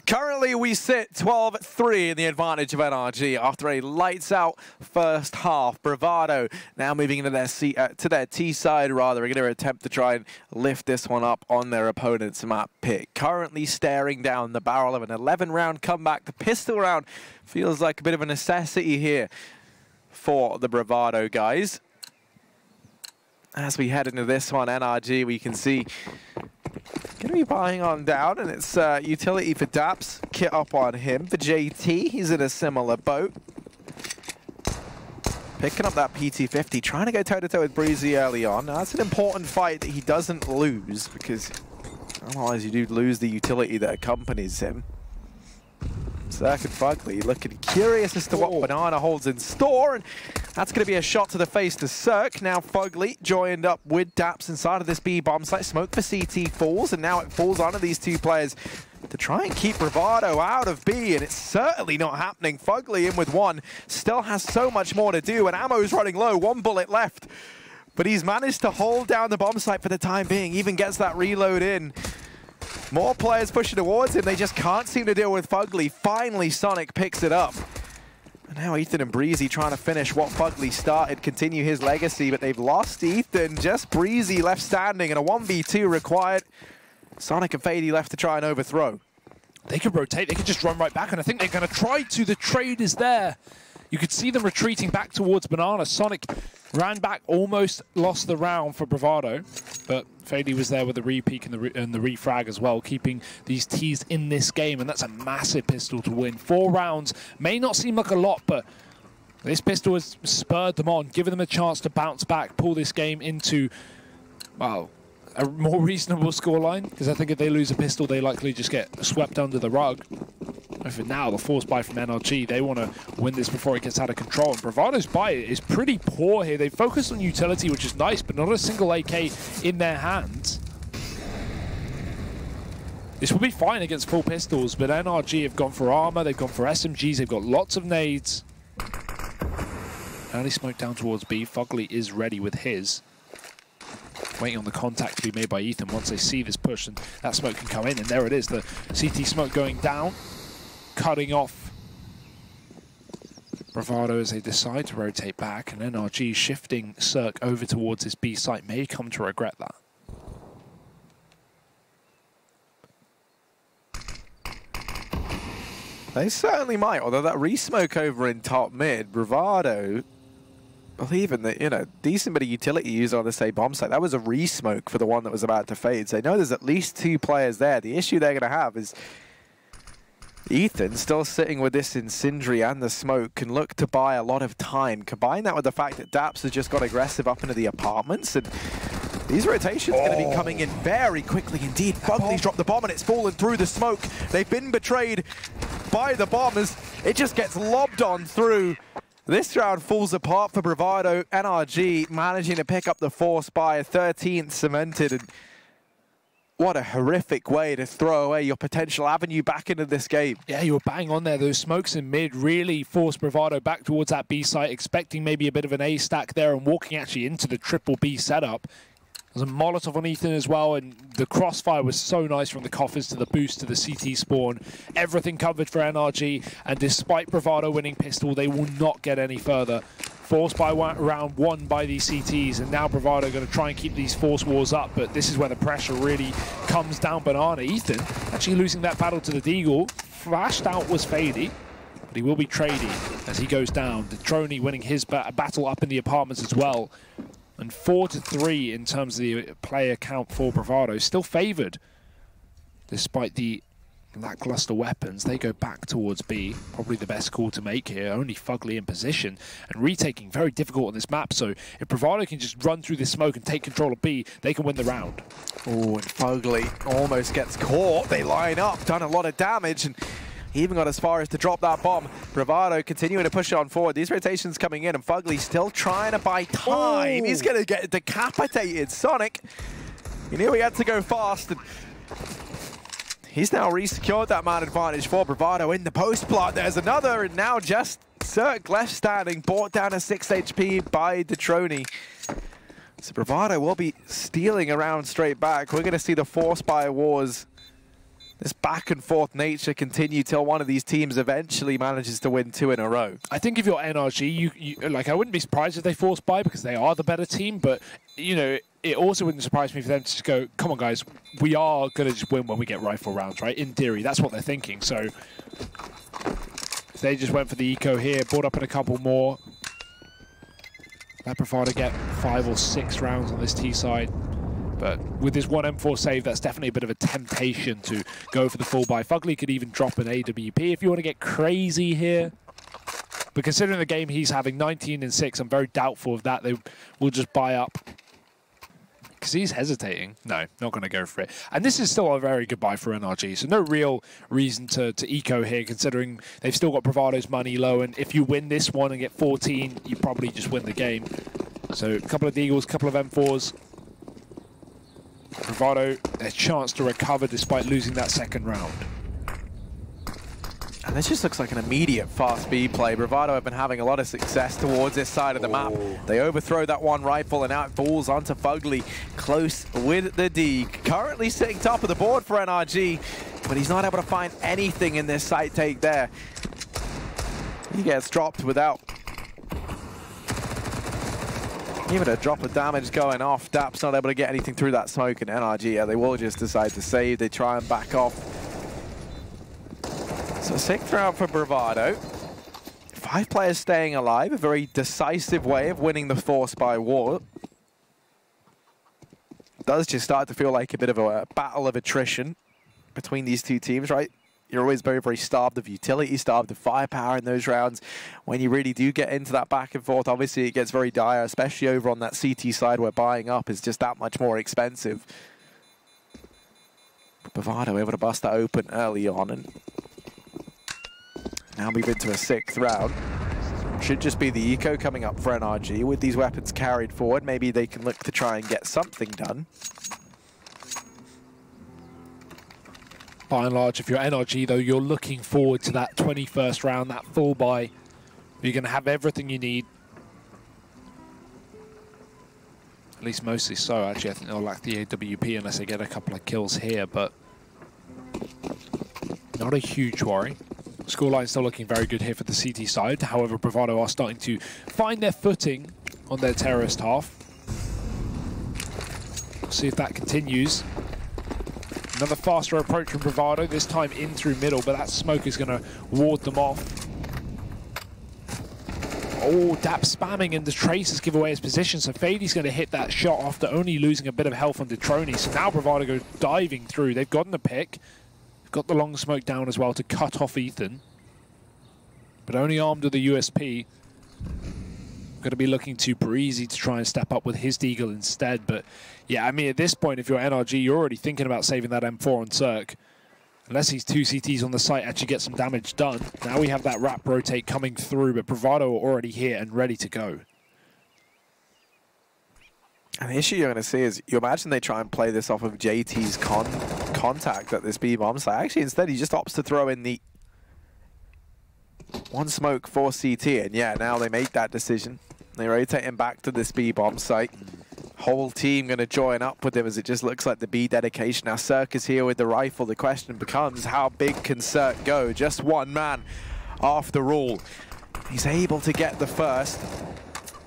Currently, we sit 12-3 in the advantage of NRG after a lights-out first half. Bravado now moving into their T side, rather. We're going to attempt to try and lift this one up on their opponent's map pick. Currently staring down the barrel of an 11-round comeback. The pistol round feels like a bit of a necessity here for the Bravado guys. As we head into this one, NRG, we can see going to be buying on down, and it's utility for Daps, kit up on him. For JT, he's in a similar boat. Picking up that PT-50, trying to go toe-to-toe with Breezy early on. Now, that's an important fight that he doesn't lose, because otherwise you do lose the utility that accompanies him. Zerk and Fugly looking curious as to what Banana holds in store, and that's going to be a shot to the face to Zerk. Now Fugly joined up with Daps inside of this B bomb site. Smoke for CT falls, and now it falls onto these two players to try and keep Bravado out of B, and it's certainly not happening. Fugly in with one, still has so much more to do, and ammo's running low, 1 bullet left. But he's managed to hold down the bomb site for the time being, even gets that reload in. More players pushing towards him, they just can't seem to deal with Fugly. Finally, Sonic picks it up. And now Ethan and Breezy trying to finish what Fugly started, continue his legacy, but they've lost Ethan. Just Breezy left standing, and a 1v2 required. Sonic and Fady left to try and overthrow. They could rotate, they could just run right back, and I think they're going to try to. The trade is there. You could see them retreating back towards Banana. Sonic ran back, almost lost the round for Bravado, but Fady was there with the re-peek and the refrag as well, keeping these T's in this game, and that's a massive pistol to win. 4 rounds may not seem like a lot, but this pistol has spurred them on, given them a chance to bounce back, pull this game into, well, a more reasonable scoreline, because I think if they lose a pistol, they likely just get swept under the rug. But for now, the force buy from NRG, they want to win this before it gets out of control. And Bravado's buy is pretty poor here. They focus on utility, which is nice, but not a single AK in their hands. This will be fine against full pistols, but NRG have gone for armor, they've gone for SMGs, they've got lots of nades. Early smoke down towards B. Fugly is ready with his. Waiting on the contact to be made by Ethan. Once they see this push, and that smoke can come in, and there it is, the CT smoke going down, cutting off Bravado as they decide to rotate back, and NRG shifting Cirque over towards his B site may come to regret that. They certainly might, although that re-smoke over in top mid, Bravado, believing that, you know, decent bit of utility used on this A bomb site. That was a re-smoke for the one that was about to fade. So they know there's at least 2 players there. The issue they're going to have is Ethan, still sitting with this Incendiary and the smoke, can look to buy a lot of time. Combine that with the fact that Daps has just got aggressive up into the apartments, and these rotations are going to be coming in very quickly indeed. Fugly's dropped the bomb, and it's fallen through the smoke. They've been betrayed by the bombers. It just gets lobbed on through. This round falls apart for Bravado. NRG managing to pick up the force by a 13th cemented, and what a horrific way to throw away your potential avenue back into this game. Yeah, you were bang on there. Those smokes in mid really forced Bravado back towards that B site, expecting maybe a bit of an A stack there and walking actually into the triple B setup. There's a Molotov on Ethan as well, and the crossfire was so nice from the coffers to the boost to the CT spawn. Everything covered for NRG, and despite Bravado winning pistol, they will not get any further. Forced by round one by these CTs, and now Bravado going to try and keep these force wars up, but this is where the pressure really comes down banana. Ethan actually losing that battle to the Deagle. Flashed out was Fady, but he will be traded as he goes down. Detroni winning his battle up in the apartments as well. And 4-3 in terms of the player count for Bravado. Still favoured, despite the lackluster weapons. They go back towards B. Probably the best call to make here. Only Fugly in position. And retaking very difficult on this map. So if Bravado can just run through this smoke and take control of B, they can win the round. Oh, and Fugly almost gets caught. They line up, done a lot of damage. And he even got as far as to drop that bomb. Bravado continuing to push it on forward. These rotations coming in, and Fugly still trying to buy time. Oh. He's going to get decapitated. Sonic, he knew he had to go fast. And he's now re-secured that man advantage for Bravado in the post plot. There's another, and now just Cirque left standing, brought down a 6 HP by Detroni. So Bravado will be stealing around straight back. We're going to see the force buy wars, this back and forth nature, continue till one of these teams eventually manages to win 2 in a row. I think if you're NRG, you like, I wouldn't be surprised if they force buy because they are the better team, but you know, it also wouldn't surprise me for them to just go, come on guys, we are going to just win when we get rifle rounds, right? In theory, that's what they're thinking. So they just went for the eco here, brought up in a couple more. Let Bravado get 5 or 6 rounds on this T side. But with this 1 M4 save, that's definitely a bit of a temptation to go for the full buy. Fugly could even drop an AWP if you want to get crazy here. But considering the game he's having, 19 and 6, I'm very doubtful of that. They will just buy up. Because he's hesitating. No, not going to go for it. And this is still a very good buy for NRG. So no real reason to eco here, considering they've still got Bravado's money low. And if you win this one and get 14, you probably just win the game. So a couple of Deagles, a couple of M4s. Bravado, a chance to recover despite losing that second round. And this just looks like an immediate fast B play. Bravado have been having a lot of success towards this side of the map. They overthrow that one rifle, and now it falls onto Fugly, close with the D. Currently sitting top of the board for NRG, but he's not able to find anything in this site take there. He gets dropped without even a drop of damage going off. Dap's not able to get anything through that smoke, and NRG, yeah, they will just decide to save. They try and back off. So 6th round for Bravado. 5 players staying alive, a very decisive way of winning the force by war. It does just start to feel like a bit of a battle of attrition between these two teams, right? You're always very, very starved of utility, starved of firepower in those rounds. When you really do get into that back and forth, obviously it gets very dire, especially over on that CT side where buying up is just that much more expensive. But Bravado able to bust that open early on, and now move into a 6th round. Should just be the eco coming up for NRG. With these weapons carried forward, maybe they can look to try and get something done. By and large, if you're NRG, though, you're looking forward to that 21st round, that full buy. You're going to have everything you need. At least mostly so, actually. I think they'll lack the AWP unless they get a couple of kills here, but not a huge worry. Scoreline still looking very good here for the CT side. However, Bravado are starting to find their footing on their terrorist half. We'll see if that continues. Another faster approach from Bravado, this time in through middle, but that smoke is going to ward them off. Oh, Dap spamming, and the Traces give away his position, so Fady's going to hit that shot after only losing a bit of health on Detroni. So now Bravado goes diving through. They've gotten a pick. They've got the long smoke down as well to cut off Ethan. But only armed with a USP. Going to be looking to Breezy to try and step up with his Deagle instead. But yeah, I mean, at this point, if you're NRG, you're already thinking about saving that M4 on Cirque. Unless these 2 CTs on the site actually get some damage done. Now we have that wrap rotate coming through, but Bravado are already here and ready to go. And the issue you're going to see is, you imagine they try and play this off of JT's contact at this B-bomb site. Actually, instead, he just opts to throw in the 1 smoke for CT, and yeah, now they make that decision. They rotate him back to this B-bomb site, Whole team going to join up with him as it just looks like the B dedication. Now Cirque is here with the rifle. The question becomes, how big can Cirque go? Just one man after all. He's able to get the first.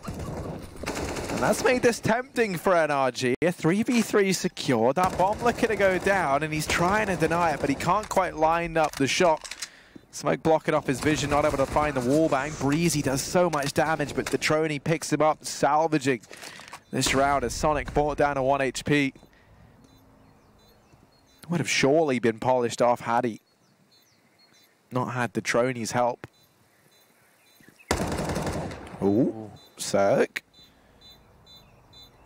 And that's made this tempting for NRG. A 3v3 secure. That bomb looking to go down, and he's trying to deny it, but he can't quite line up the shot. Smoke blocking off his vision, not able to find the wall bang. Breezy does so much damage, but Detroni picks him up, salvaging this round as Sonic brought down to 1 HP. Would have surely been polished off had he not had Detroni's help. Ooh, Cirque.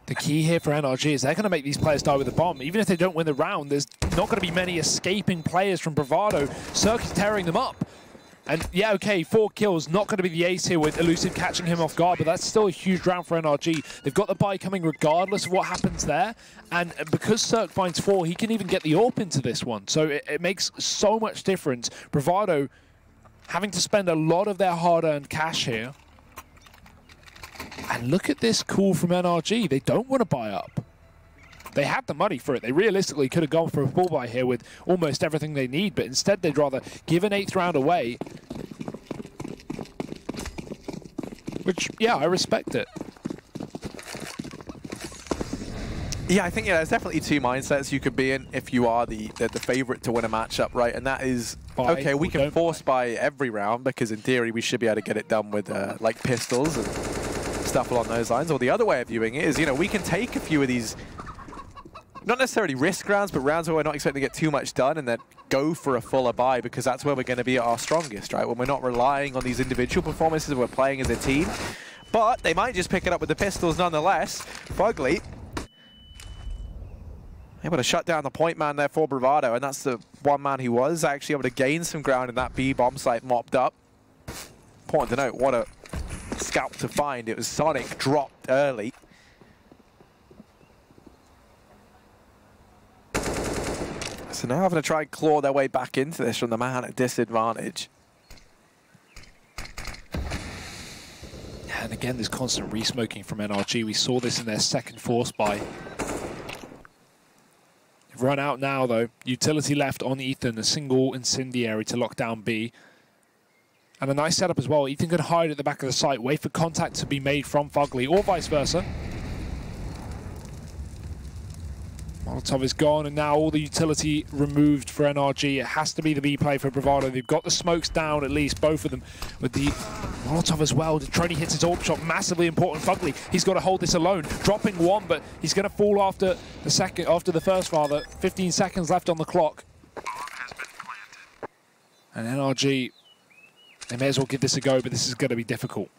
The key here for NRG is they're going to make these players die with a bomb. Even if they don't win the round, there's not going to be many escaping players from Bravado. Cirque is tearing them up. And yeah, okay, 4 kills, not going to be the ace here with Elusive catching him off guard, but that's still a huge round for NRG. They've got the buy coming regardless of what happens there. And because Cirque finds 4, he can even get the AWP into this one. So it makes so much difference. Bravado having to spend a lot of their hard-earned cash here. And look at this call from NRG. They don't want to buy up. They had the money for it. They realistically could have gone for a full buy here with almost everything they need, but instead they'd rather give an 8th round away. Which, yeah, I respect it. Yeah, I think there's definitely 2 mindsets you could be in if you are the favorite to win a matchup, right? And that is, okay, we can force buy every round because in theory we should be able to get it done with like pistols and stuff along those lines. Or the other way of viewing it is, we can take a few of these, not necessarily risk rounds, but rounds where we're not expecting to get too much done and then go for a fuller buy because that's where we're going to be at our strongest, right? When we're not relying on these individual performances, we're playing as a team. But they might just pick it up with the pistols nonetheless. Fugly able to shut down the point man there for Bravado, and that's the one man who was actually able to gain some ground in that B bomb site mopped up. Important to note, what a scalp to find. It was Sonic dropped early. So now having to try and claw their way back into this from the man at disadvantage. And again, this constant re-smoking from NRG. We saw this in their second force buy. They've run out now, though. Utility left on Ethan, a single incendiary to lock down B. And a nice setup as well. Ethan can hide at the back of the site, wait for contact to be made from Fugly, or vice versa. Molotov is gone, and now all the utility removed for NRG. It has to be the B play for Bravado. They've got the smokes down, at least, both of them, with the Molotov as well. Detroni hits his AWP shot, massively important. Fugly, he's got to hold this alone. Dropping 1, but he's going to fall after the first, rather. 15 seconds left on the clock. And NRG, they may as well give this a go, but this is going to be difficult.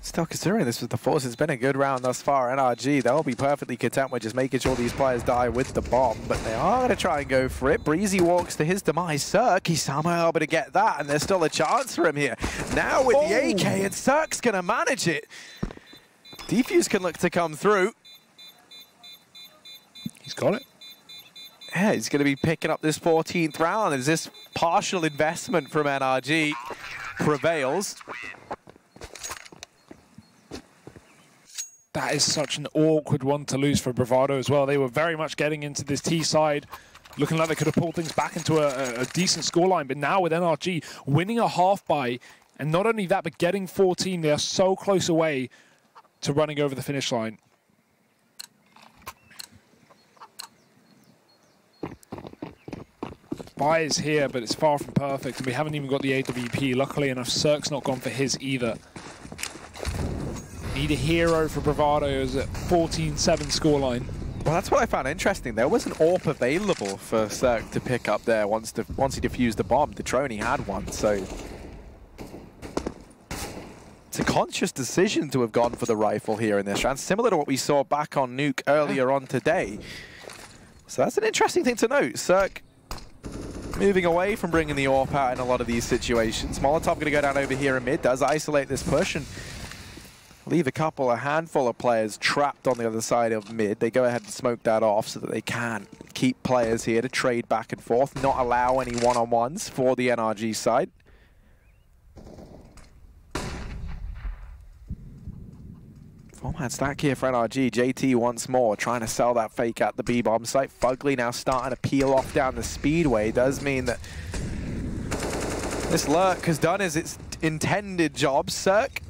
Still considering this was the force, it's been a good round thus far. NRG, they'll be perfectly content with just making sure these players die with the bomb, but they are going to try and go for it. Breezy walks to his demise. Cirque, he's somehow able to get that, and there's still a chance for him here. Now with the AK, and Cirque's going to manage it. Defuse can look to come through. He's got it. Yeah, he's going to be picking up this 14th round as this partial investment from NRG prevails. That is such an awkward one to lose for Bravado as well. They were very much getting into this T side, looking like they could have pulled things back into a decent scoreline. But now with NRG winning a half by, and not only that, but getting 14, they are so close away to running over the finish line. Buy is here, but it's far from perfect, and we haven't even got the AWP. Luckily enough, Cirque's not gone for his either. Need a hero for Bravado as a 14-7 scoreline. Well, that's what I found interesting. There was an AWP available for Cirque to pick up there once he defused the bomb. Detroni had one, so it's a conscious decision to have gone for the rifle here in this round, similar to what we saw back on Nuke earlier on today. So that's an interesting thing to note. Cirque moving away from bringing the AWP out in a lot of these situations. Molotov going to go down over here in mid, does isolate this push and leave a handful of players trapped on the other side of mid. They go ahead and smoke that off so that they can keep players here to trade back and forth, not allow any one-on-ones for the NRG side. 4-man stack here for NRG. JT once more trying to sell that fake at the B-bomb site. Fugly now starting to peel off down the speedway. Does mean that this lurk has done as its intended job. Cirque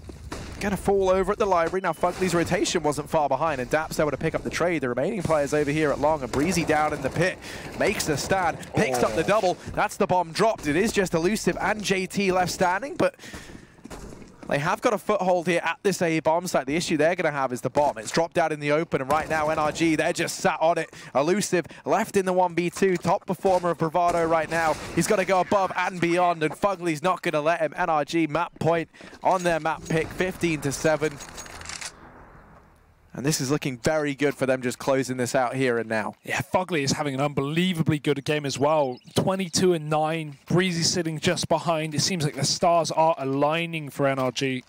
gonna fall over at the library. Now Fugly's rotation wasn't far behind, and Daps able to pick up the trade. The remaining players over here at long, and Breezy down in the pit makes the stand, picks up the double. That's the bomb dropped. It is just Elusive and JT left standing, but they have got a foothold here at this A bomb site. The issue they're going to have is the bomb. It's dropped out in the open, and right now NRG, they're just sat on it. Elusive left in the 1v2, top performer of Bravado right now. He's got to go above and beyond, and Fugly's not going to let him. NRG map point on their map pick, 15-7. And this is looking very good for them, just closing this out here and now. Yeah, Fugly is having an unbelievably good game as well. 22-9, Breezy sitting just behind. It seems like the stars are aligning for NRG.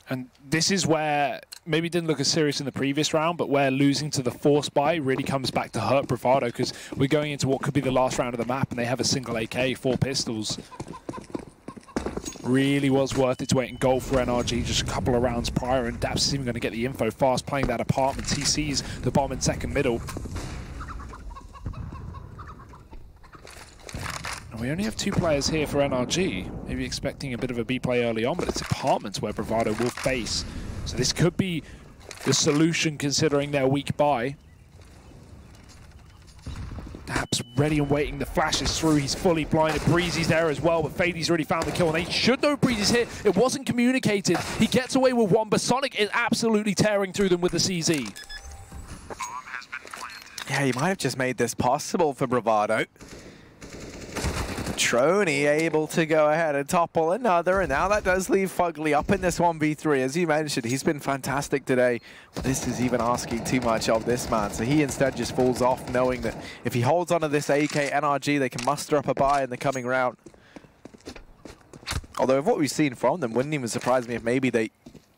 And this is where, maybe didn't look as serious in the previous round, but where losing to the force buy really comes back to hurt Bravado, because we're going into what could be the last round of the map, and they have a single AK, 4 pistols. Really was worth it to wait in goal for NRG just a couple of rounds prior, and Daps is even going to get the info fast playing that apartment. He sees the bomb in second middle. And we only have 2 players here for NRG. Maybe expecting a bit of a B play early on, but it's apartments where Bravado will face. So this could be the solution considering their weak buy. Daps ready and waiting. The flash is through. He's fully blinded. Breezy's there as well, but Fady's already found the kill, and they should know Breezy's here. It wasn't communicated. He gets away with one, but Sonic is absolutely tearing through them with the CZ. Yeah, he might have just made this possible for Bravado. Trony able to go ahead and topple another, and now that does leave Fugly up in this 1v3. As you mentioned, he's been fantastic today. But this is even asking too much of this man, so he instead just falls off, knowing that if he holds onto this AK, NRG, they can muster up a buy in the coming round. Although of what we've seen from them, wouldn't even surprise me if maybe they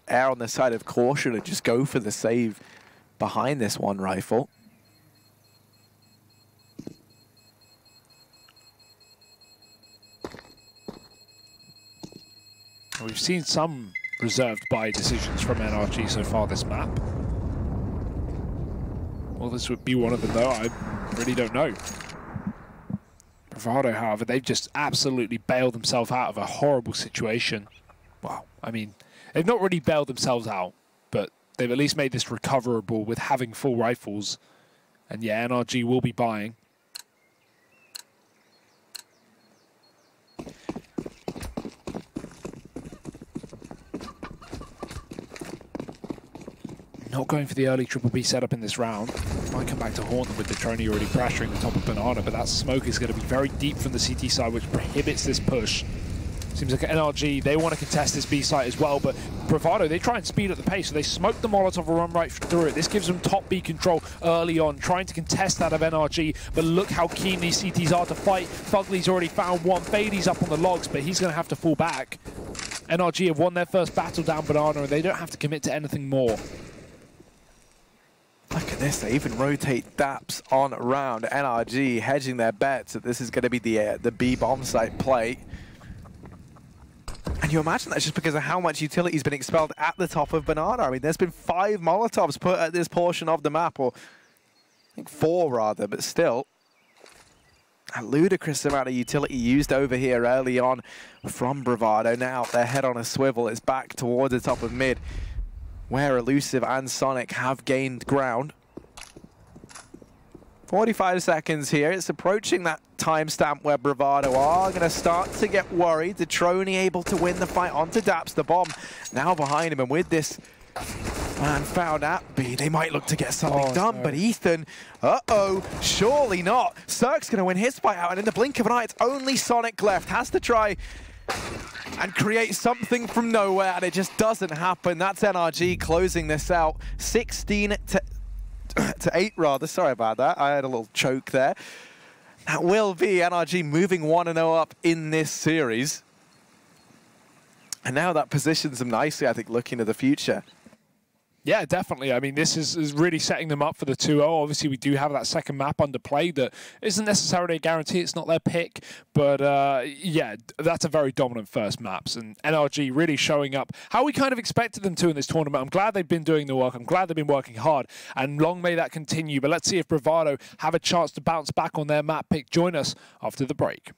err on the side of caution and just go for the save behind this one rifle. We've seen some reserved buy decisions from NRG so far this map. Well, this would be one of them, though. I really don't know. Bravado, however, they've just absolutely bailed themselves out of a horrible situation. Well, I mean, they've not really bailed themselves out, but they've at least made this recoverable with having full rifles. And yeah, NRG will be buying. Not going for the early triple B setup in this round. Might come back to haunt them with the Trony already pressuring the top of Banana, but that smoke is going to be very deep from the CT side, which prohibits this push. Seems like NRG, they want to contest this B site as well, but Bravado, they try and speed up the pace, so they smoke the Molotov and run right through it. This gives them top B control early on, trying to contest that of NRG, but look how keen these CTs are to fight. Fugly's already found one. Fady's up on the logs, but he's going to have to fall back. NRG have won their first battle down Banana, and they don't have to commit to anything more. Look at this, they even rotate Daps on round. NRG hedging their bets that this is going to be the B bomb site play. And you imagine that's just because of how much utility's been expelled at the top of Banana. I mean, there's been 5 Molotovs put at this portion of the map, or I think 4 rather, but still. A ludicrous amount of utility used over here early on from Bravado. Now their head on a swivel is back towards the top of mid, where Elusive and Sonic have gained ground. 45 seconds here. It's approaching that timestamp where Bravado are going to start to get worried. The Trony able to win the fight onto Daps. The bomb now behind him, and with this man found at B, they might look to get something done, no. But Ethan, surely not. Cirque's going to win his fight out, and in the blink of an eye, it's only Sonic left. Has to try and create something from nowhere, and it just doesn't happen. That's NRG closing this out. 16 to 8 rather. Sorry about that. I had a little choke there. That will be NRG moving 1-0 up in this series. And now that positions them nicely, I think, looking to the future. Yeah, definitely. I mean, this is really setting them up for the 2-0. Obviously, we do have that second map under play that isn't necessarily a guarantee. It's not their pick. But, yeah, that's a very dominant first maps. And NRG really showing up how we kind of expected them to in this tournament. I'm glad they've been doing the work. I'm glad they've been working hard. And long may that continue. But let's see if Bravado have a chance to bounce back on their map pick. Join us after the break.